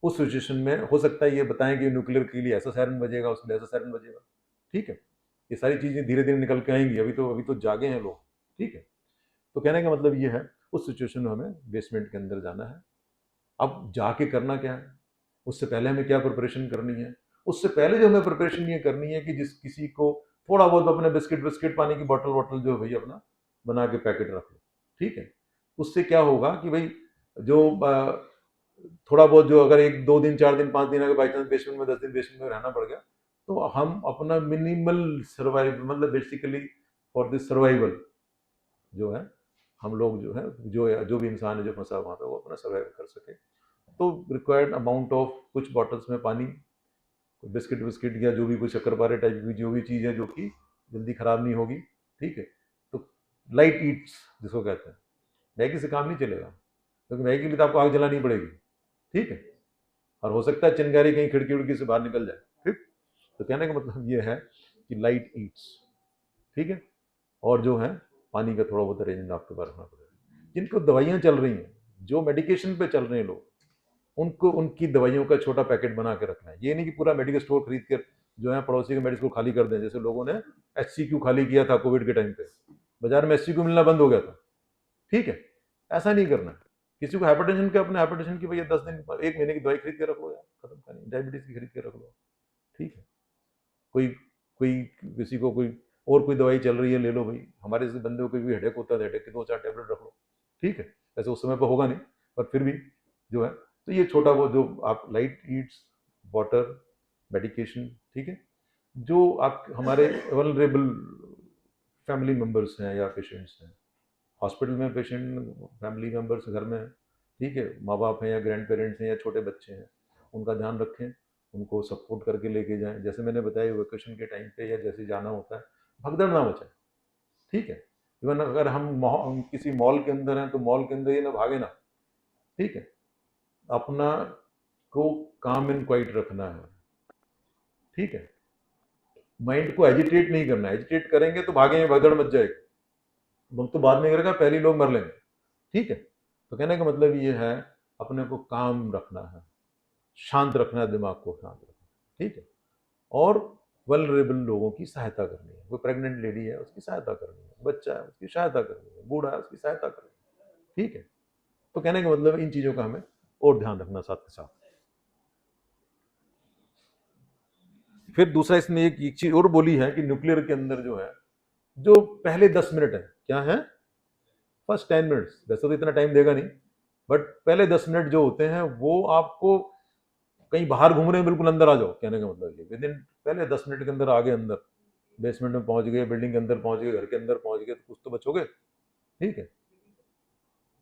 उस सिचुएशन में हो सकता है ये बताएं कि न्यूक्लियर के लिए ऐसा सायरन बजेगा, उसके लिए ऐसा सायरन बजेगा, ठीक है। ये सारी चीज़ें धीरे धीरे निकल के आएंगी, अभी तो जागे हैं लोग, ठीक है। तो कहने का मतलब ये है उस सिचुएशन में हमें बेसमेंट के अंदर जाना है। अब जाके करना क्या है, उससे पहले हमें क्या प्रिपरेशन करनी है? उससे पहले जो हमें प्रिपरेशन ये करनी है कि जिस किसी को थोड़ा बहुत अपने बिस्किट बिस्किट पानी की बोतल वोटल जो है भाई अपना बना के पैकेट रख लो, ठीक है। उससे क्या होगा कि भाई जो थोड़ा बहुत जो अगर 1 2 दिन 4 दिन 5 दिन अगर बाई चांस बेसमेंट में 10 दिन बेसमेंट में रहना पड़ गया, तो हम अपना मिनिमल सर्वाइव, मतलब बेसिकली फॉर दिस सर्वाइवल जो है, हम लोग जो है जो भी इंसान है जो फंसा वहाँ पे वो अपना सर्वाइव कर सके, तो रिक्वायर्ड अमाउंट ऑफ कुछ बॉटल्स में पानी, बिस्किट विस्किट या जो भी कुछ शक्करपारे टाइप की जो भी चीज़ है जो कि जल्दी ख़राब नहीं होगी, ठीक है। तो लाइट ईट्स जिसको कहते हैं, मैगी से काम नहीं चलेगा, क्योंकि मैगी के लिए तो आपको आग जलानी पड़ेगी, ठीक है। और हो सकता है चिंगारी कहीं खिड़की उड़की से बाहर निकल जाए, ठीक। तो कहने का मतलब ये है कि लाइट ईट्स, ठीक है। और जो है पानी का थोड़ा बहुत अरेंजमेंट आपके पास रखना पड़ेगा। जिनको दवाइयाँ चल रही हैं, जो मेडिकेशन पे चल रहे हैं लोग, उनको उनकी दवाइयों का छोटा पैकेट बना के रखना है। ये नहीं कि पूरा मेडिकल स्टोर खरीद कर जो है पड़ोसी के मेडिकल खाली कर दें, जैसे लोगों ने HCQ खाली किया था कोविड के टाइम पे, बाजार में HCQ मिलना बंद हो गया था, ठीक है। ऐसा नहीं करना है। किसी को हाइपरटेंशन का, अपने हाइपरटेंशन की भैया 10 दिन 1 महीने की दवाई खरीद के रख लो यार, खत्म करनी, डायबिटीज की खरीद के रख लो, ठीक है। कोई कोई किसी को कोई और कोई दवाई चल रही है ले लो भाई, हमारे जैसे बंदे को कोई भी हेडेक होता है, हेडेक की 2 4 टैबलेट रख लो, ठीक है। ऐसे उस समय पर होगा नहीं, पर फिर भी जो है। तो ये छोटा वो जो आप लाइट ईट्स, वाटर, मेडिकेशन, ठीक है, जो आप हमारे वल्नरेबल फैमिली मेम्बर्स हैं या पेशेंट्स हैं, हॉस्पिटल में पेशेंट फैमिली मेम्बर्स घर में हैं, ठीक है, माँ बाप हैं या ग्रैंड पेरेंट्स हैं या छोटे बच्चे हैं, उनका ध्यान रखें, उनको सपोर्ट करके लेके जाएं। जैसे मैंने बताया वेकेशन के टाइम पे या जैसे जाना होता है, भगदड़ ना मचाएं, ठीक है। इवन अगर हम किसी मॉल के अंदर हैं तो मॉल के अंदर ये ना भागे ना, ठीक है, अपना को काम एंड क्वाइट रखना है, ठीक है, माइंड को एजिटेट नहीं करना। एजिटेट करेंगे तो भागेंगे, भगदड़ मच जाएगी, वक्त तो बाद में करेगा, पहले ही लोग मर लेंगे, ठीक है। तो कहने का मतलब ये है, अपने को काम रखना है, शांत रखना है, दिमाग को शांत रखना है, ठीक है। और वल्नरेबल लोगों की सहायता करनी है, कोई प्रेग्नेंट लेडी है उसकी सहायता करनी है, बच्चा है उसकी सहायता करनी है, बूढ़ा है उसकी सहायता करनी है, ठीक है। तो कहने का मतलब इन चीज़ों का हमें और ध्यान रखना साथ के साथ। फिर दूसरा इसमें एक चीज और बोली है कि न्यूक्लियर के अंदर जो है, जो पहले 10 मिनट है, क्या है, फर्स्ट 10 मिनट्स, वैसे तो इतना टाइम देगा नहीं, बट पहले 10 मिनट जो होते हैं वो आपको कहीं बाहर घूम रहे हैं, बिल्कुल अंदर आ जाओ, कहने का मतलब ये विद इन पहले 10 मिनट के अंदर आगे अंदर बेसमेंट में पहुंच गए, बिल्डिंग के अंदर पहुंच गए, घर के अंदर पहुंच गए, तो कुछ तो बचोगे, ठीक है।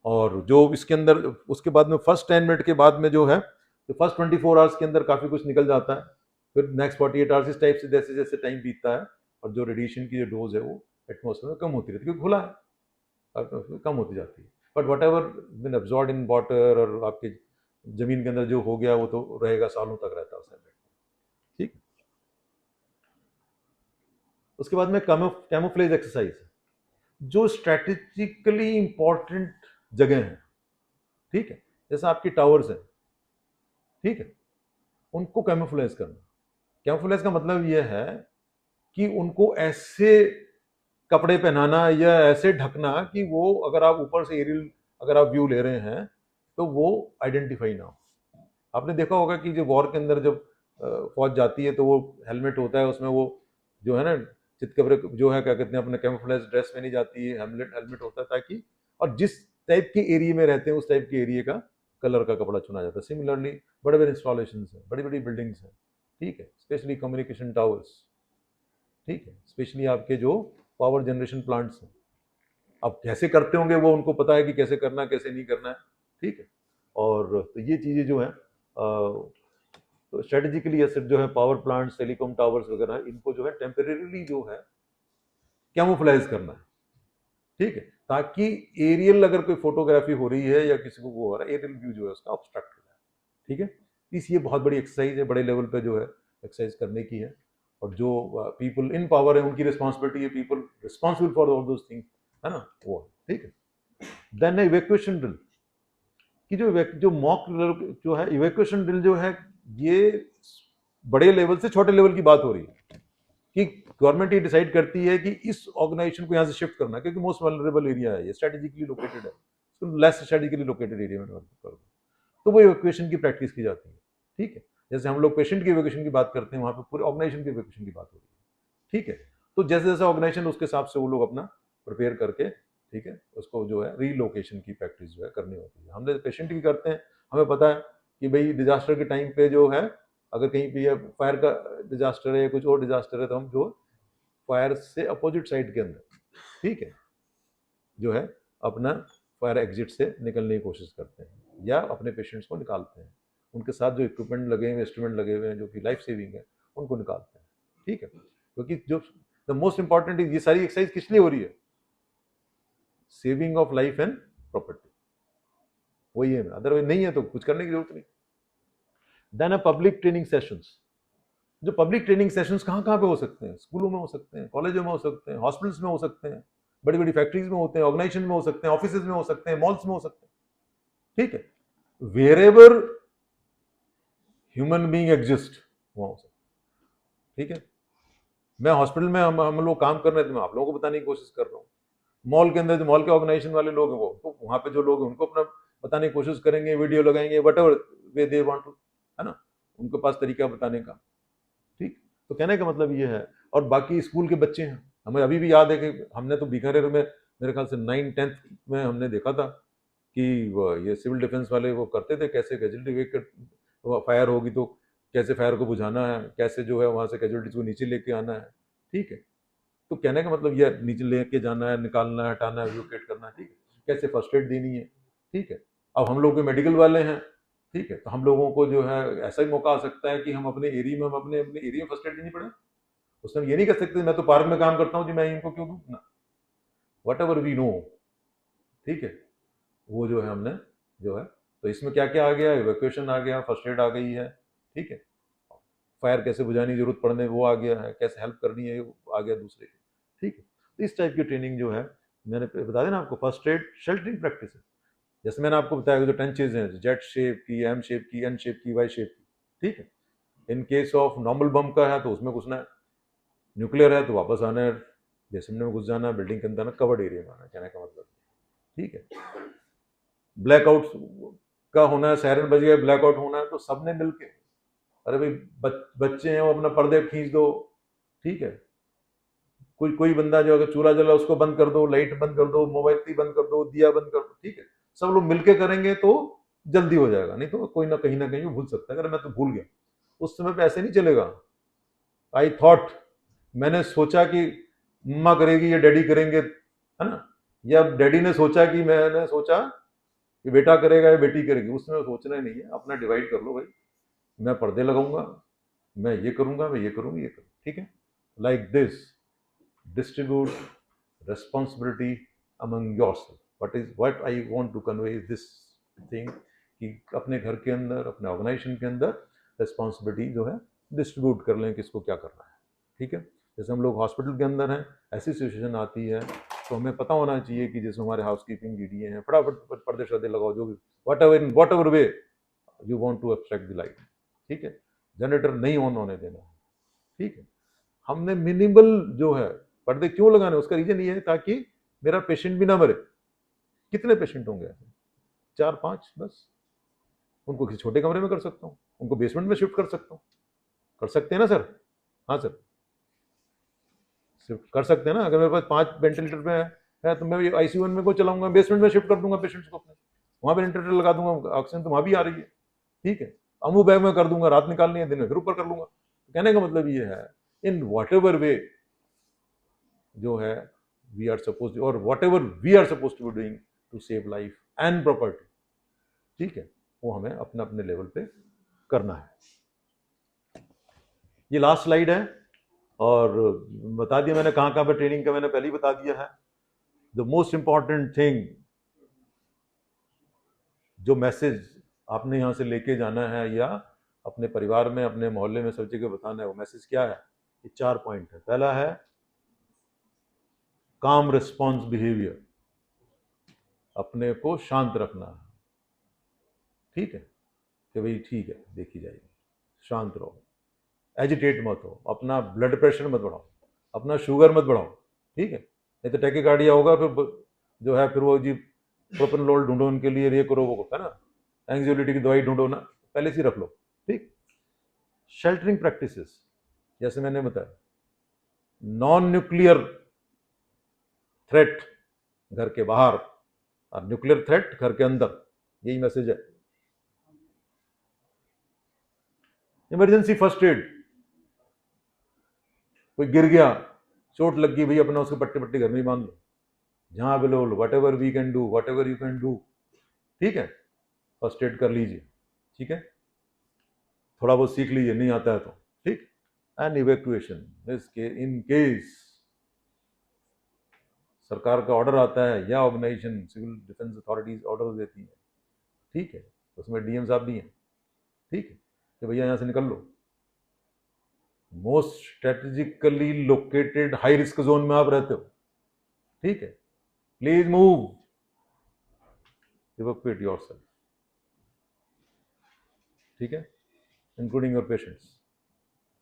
और जो इसके अंदर उसके बाद में फर्स्ट 10 मिनट के बाद में जो है, तो फर्स्ट 24 आवर्स के अंदर काफ़ी कुछ निकल जाता है। फिर नेक्स्ट 48 आवर्स इस टाइप से जैसे जैसे टाइम बीतता है और जो रेडिएशन की जो डोज है वो एटमोसफेयर में कम होती रहती है, क्योंकि खुला है, कम होती जाती है। But what ever bin absorb in water और आपके जमीन के अंदर जो हो गया वो तो रहेगा, सालों तक रहता है उस, ठीक। उसके बाद में कैमोफ्लेज एक्सरसाइज, जो स्ट्रेटेजिकली इंपॉर्टेंट जगह है, ठीक है, जैसे आपकी टावर्स है, ठीक है, उनको कैमोफ्लेज करना। कैमोफ्लेज का मतलब यह है कि उनको ऐसे कपड़े पहनाना या ऐसे ढकना कि वो अगर आप ऊपर से एरियल अगर आप व्यू ले रहे हैं तो वो आइडेंटिफाई ना हो। आपने देखा होगा कि जो वॉर के अंदर जब फौज जाती है तो वो हेलमेट होता है, उसमें वो जो है ना चितकबरे जो है क्या कहते हैं, अपने कैमोफ्लेज ड्रेस में नहीं जाती है, हेलमेट हेलमेट होता है, ताकि और जिस टाइप के एरिया में रहते हैं उस टाइप के एरिया का कलर का कपड़ा चुना जाता है। सिमिलरली बड़े बड़े इंस्टॉलेशन है, बड़ी बड़ी बिल्डिंग्स हैं, ठीक है, स्पेशली कम्युनिकेशन टावर्स, ठीक है, स्पेशली आपके जो पावर जनरेशन प्लांट्स हैं, अब कैसे करते होंगे वो उनको पता है कि कैसे करना कैसे नहीं करना है, ठीक है। और तो ये चीज़ें जो है तो स्ट्रेटेजिकली एसेट जो है पावर प्लांट्स, टेलीकॉम टावर्स वगैरह, इनको जो है टेम्परेरीली जो है कैमोफ्लाइज करना है, ठीक है, ताकि एरियल अगर कोई फोटोग्राफी हो रही है या किसी को वो हो रहा है, एरियल व्यू जो है उसका ऑब्स्ट्रक्ट हो जाए, ठीक है। इस ये बहुत बड़ी एक्सरसाइज है, बड़े लेवल पे जो है एक्सरसाइज करने की है। और जो पीपल इन पावर है उनकी रिस्पॉन्सिबिलिटी है, people responsible for all those things, है ना, वो, ठीक है। देन इवैक्यूएशन ड्रिल, कि जो मॉक जो है इवैक्यूएशन ड्रिल जो है, ये बड़े लेवल से छोटे लेवल की बात हो रही है कि गवर्नमेंट ये डिसाइड करती है कि इस ऑर्गेनाइजेशन को यहाँ से शिफ्ट करना, क्योंकि मोस्ट वल्नरेबल एरिया है ये, स्ट्रेटेजिकली लोकेटेड है, तो लेस स्ट्रेटेजिकली लोकेटेड एरिया में कर दो, तो वो इवैक्यूएशन की प्रैक्टिस की जाती है, ठीक है। जैसे हम लोग पेशेंट की इवैक्यूएशन की बात करते हैं, वहाँ पे पूरे ऑर्गेनाइजेशन की इवैक्यूएशन की बात हो रही है, ठीक है। तो जैसे जैसे ऑर्गेनाइजेशन उसके हिसाब से वो लोग अपना प्रिपेयर करके, ठीक है, उसको जो है रीलोकेशन की प्रैक्टिस जो है करनी होती है। हम लोग पेशेंट की करते हैं, हमें पता है कि भाई डिजास्टर के टाइम पे जो है, अगर कहीं पे फायर का डिजास्टर है या कुछ और डिजास्टर है, तो हम जो फायर से अपोजिट साइड के अंदर, ठीक है, जो है अपना फायर एग्जिट से निकलने की कोशिश करते हैं या अपने पेशेंट्स को निकालते हैं, उनके साथ जो इक्विपमेंट लगे हुए, इंस्ट्रूमेंट लगे हुए हैं जो कि लाइफ सेविंग है, उनको निकालते हैं, ठीक है। क्योंकि जो द मोस्ट इंपॉर्टेंट, ये सारी एक्सरसाइज किस लिए हो रही है, saving of life and property, वही है, अदरवाइज नहीं है तो कुछ करने की जरूरत नहीं। Then a public training sessions, जो पब्लिक ट्रेनिंग सेशंस कहाँ कहाँ पे हो सकते हैं, स्कूलों में हो सकते हैं, कॉलेजों में हो सकते हैं, हॉस्पिटल्स में हो सकते हैं, बड़ी बड़ी फैक्ट्रीज में होते हैं, ऑर्गेनाइजेशन में हो सकते हैं, ऑफिस में हो सकते हैं, मॉल्स में हो सकते हैं, ठीक है, वेरेवर ह्यूमन बीइंग एग्जिस्ट वहां हो सकते हैं, ठीक है। मैं हॉस्पिटल में हम लोग काम कर रहे थे, मैं आप लोगों को बताने की कोशिश कर रहा हूँ। मॉल के अंदर जो मॉल के ऑर्गेनाइजेशन वाले लोग हैं, वो तो वहां पे जो लोग हैं उनको अपना बताने की कोशिश करेंगे, वीडियो लगाएंगे, whatever way they want to, है ना, उनके पास तरीका बताने का, ठीक। तो कहने का मतलब ये है। और बाकी स्कूल के बच्चे हैं, हमें अभी भी याद है कि हमने तो बीकानेर में मेरे ख्याल से 9th 10th में हमने देखा था कि ये सिविल डिफेंस वाले वो करते थे, कैसे कैजुअलिटी फायर होगी तो कैसे फायर को बुझाना है, कैसे जो है वहाँ से कैजुअलिटीज को नीचे लेके आना है, ठीक है। तो कहने का मतलब ये नीचे लेके जाना है, निकालना है, हटाना है, एवोकेट करना है, ठीक है, कैसे फर्स्ट एड देनी है, ठीक है। अब हम लोग के मेडिकल वाले हैं, ठीक है, तो हम लोगों को जो है ऐसा ही मौका आ सकता है कि हम अपने एरिया में अपने अपने एरिया में फर्स्ट एड देनी पड़े। उसमें ये नहीं कर सकते मैं तो पार्क में काम करता हूँ जी मैं इनको क्यों दूँ ना, वट एवर वी नो, ठीक है, वो जो है हमने जो है, तो इसमें क्या क्या आ गया, इवैक्यूएशन आ गया, फर्स्ट एड आ गई है, ठीक है, फायर कैसे बुझाने की जरूरत पड़ने वो आ गया है, कैसे हेल्प करनी है वो आ गया दूसरे की, ठीक है। तो इस टाइप की ट्रेनिंग जो है मैंने बता देना आपको, फर्स्ट एड शेल्टरिंग प्रैक्टिस, जैसे मैंने आपको बताया जो 10 चीजें हैं, जेट शेप की, एम शेप की, एन शेप की, वाई शेप की, ठीक है। इन केस ऑफ नॉर्मल बम का है तो उसमें घुसना है, न्यूक्लियर है तो वापस आना है, बेसमेंट में घुस जाना है, बिल्डिंग के अंदर आना, कवर्ड एरिया में आना, कहने का मतलब, ठीक है। ब्लैकआउट का होना है, सायरन बज गया, ब्लैकआउट होना है, तो सबने मिलके, अरे भाई बच्चे हैं वो अपना पर्दे खींच दो, ठीक है, कोई कोई बंदा जो अगर चूल्हा जला उसको बंद कर दो, लाइट बंद कर दो, मोबाइल बंद कर दो, दिया बंद कर दो, ठीक है, सब लोग मिलके करेंगे तो जल्दी हो जाएगा, नहीं तो कोई ना कहीं भूल सकता है, अगर मैं तो भूल गया उस समय पे ऐसे नहीं चलेगा। आई थॉट, मैंने सोचा कि मम्मा करेगी या डैडी करेंगे, है ना, या डैडी ने सोचा कि मैंने सोचा कि बेटा करेगा या बेटी करेगी, उसमें सोचना ही नहीं है, अपना डिवाइड कर लो भाई, मैं पर्दे लगाऊंगा, मैं ये करूंगा, मैं ये करूंगा, ये करूंगा, ठीक है, like this distribute responsibility among yourself. What I want to convey is this thing कि अपने घर के अंदर, अपने ऑर्गेनाइजेशन के अंदर रिस्पॉन्सिबिलिटी जो है डिस्ट्रीब्यूट कर लें, किसको क्या करना है, ठीक है। जैसे हम लोग हॉस्पिटल के अंदर हैं, ऐसी सिचुएशन आती है तो हमें पता होना चाहिए कि जैसे हमारे हाउसकीपिंग डीडीए हैं, फटाफट पर्दे शर्दे लगाओ, जो भी whatever way you want to abstract the light, ठीक है, जनरेटर नहीं ऑन होने देना, ठीक है। हमने मिनिमल जो है पर्दे क्यों लगाने, उसका रीजन ये है ताकि मेरा पेशेंट भी ना मरे। कितने पेशेंट होंगे ऐसे, 4-5 बस, उनको किसी छोटे कमरे में कर सकता हूँ, उनको बेसमेंट में शिफ्ट कर सकता हूँ, कर सकते हैं ना सर? हाँ सर, शिफ्ट कर सकते हैं ना, अगर मेरे पास 5 वेंटिलेटर पे है तो मैं आईसीयू में को चलाऊंगा, बेसमेंट में शिफ्ट कर दूंगा पेशेंट्स को अपने, वहां पे वेंटिलेटर लगा दूंगा, ऑक्सीजन तो वहां भी आ रही है, ठीक है, अमू बैग में कर दूंगा, रात निकालनी है दिन में फिर ऊपर कर लूंगा। कहने का मतलब ये है, इन वॉट एवर वे जो है वी आर सपोज, और whatever we are suppose to be doing to save life and property, ठीक है, वो हमें अपने अपने लेवल पे करना है। ये लास्ट स्लाइड है, और बता दिया मैंने कहाँ कहाँ पे ट्रेनिंग का, मैंने पहले ही बता दिया है। द मोस्ट इंपॉर्टेंट थिंग, जो मैसेज आपने यहाँ से लेके जाना है या अपने परिवार में, अपने मोहल्ले में सब जगह बताना है, वो मैसेज क्या है? ये 4 पॉइंट है। पहला है काम रिस्पॉन्स बिहेवियर, अपने को शांत रखना है, ठीक है, कि भाई ठीक है देखी जाएगी, शांत रहो, एजिटेट मत हो, अपना ब्लड प्रेशर मत बढ़ाओ, अपना शुगर मत बढ़ाओ, ठीक है, नहीं तो टैकीकार्डिया होगा, फिर जो है फिर वो जी प्रोपेनोलोल ढूंढो उनके लिए, ये करो वो है ना, एंग्जाइटी की दवाई ढूंढो ना, पहले से रख लो, ठीक। शेल्टरिंग प्रैक्टिसेस, जैसे मैंने बताया, नॉन न्यूक्लियर थ्रेट घर के बाहर और न्यूक्लियर थ्रेट घर के अंदर, यही मैसेज है। इमरजेंसी फर्स्ट एड, कोई गिर गया, चोट लग गई, भाई अपना उसको पट्टी पट्टी घर में ही बांध लो, जहां available, whatever we can do, whatever you can do, ठीक है, फर्स्ट एड कर लीजिए, ठीक है, थोड़ा बहुत सीख लीजिए, नहीं आता है तो, ठीक। एंड इवैक्यूएशन इन केस सरकार का ऑर्डर आता है या organisation civil defence authorities order देती है, ठीक है, उसमें डीएम साहब भी हैं, ठीक है, कि भैया यहाँ से निकल लो, most strategically located high risk zone में आप रहते हो, ठीक है, प्लीज मूव, इवैक्यूएट योरसेल्फ, ठीक है, including your patients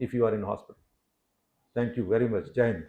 if you are in hospital. Thank you very much, जय हिंद।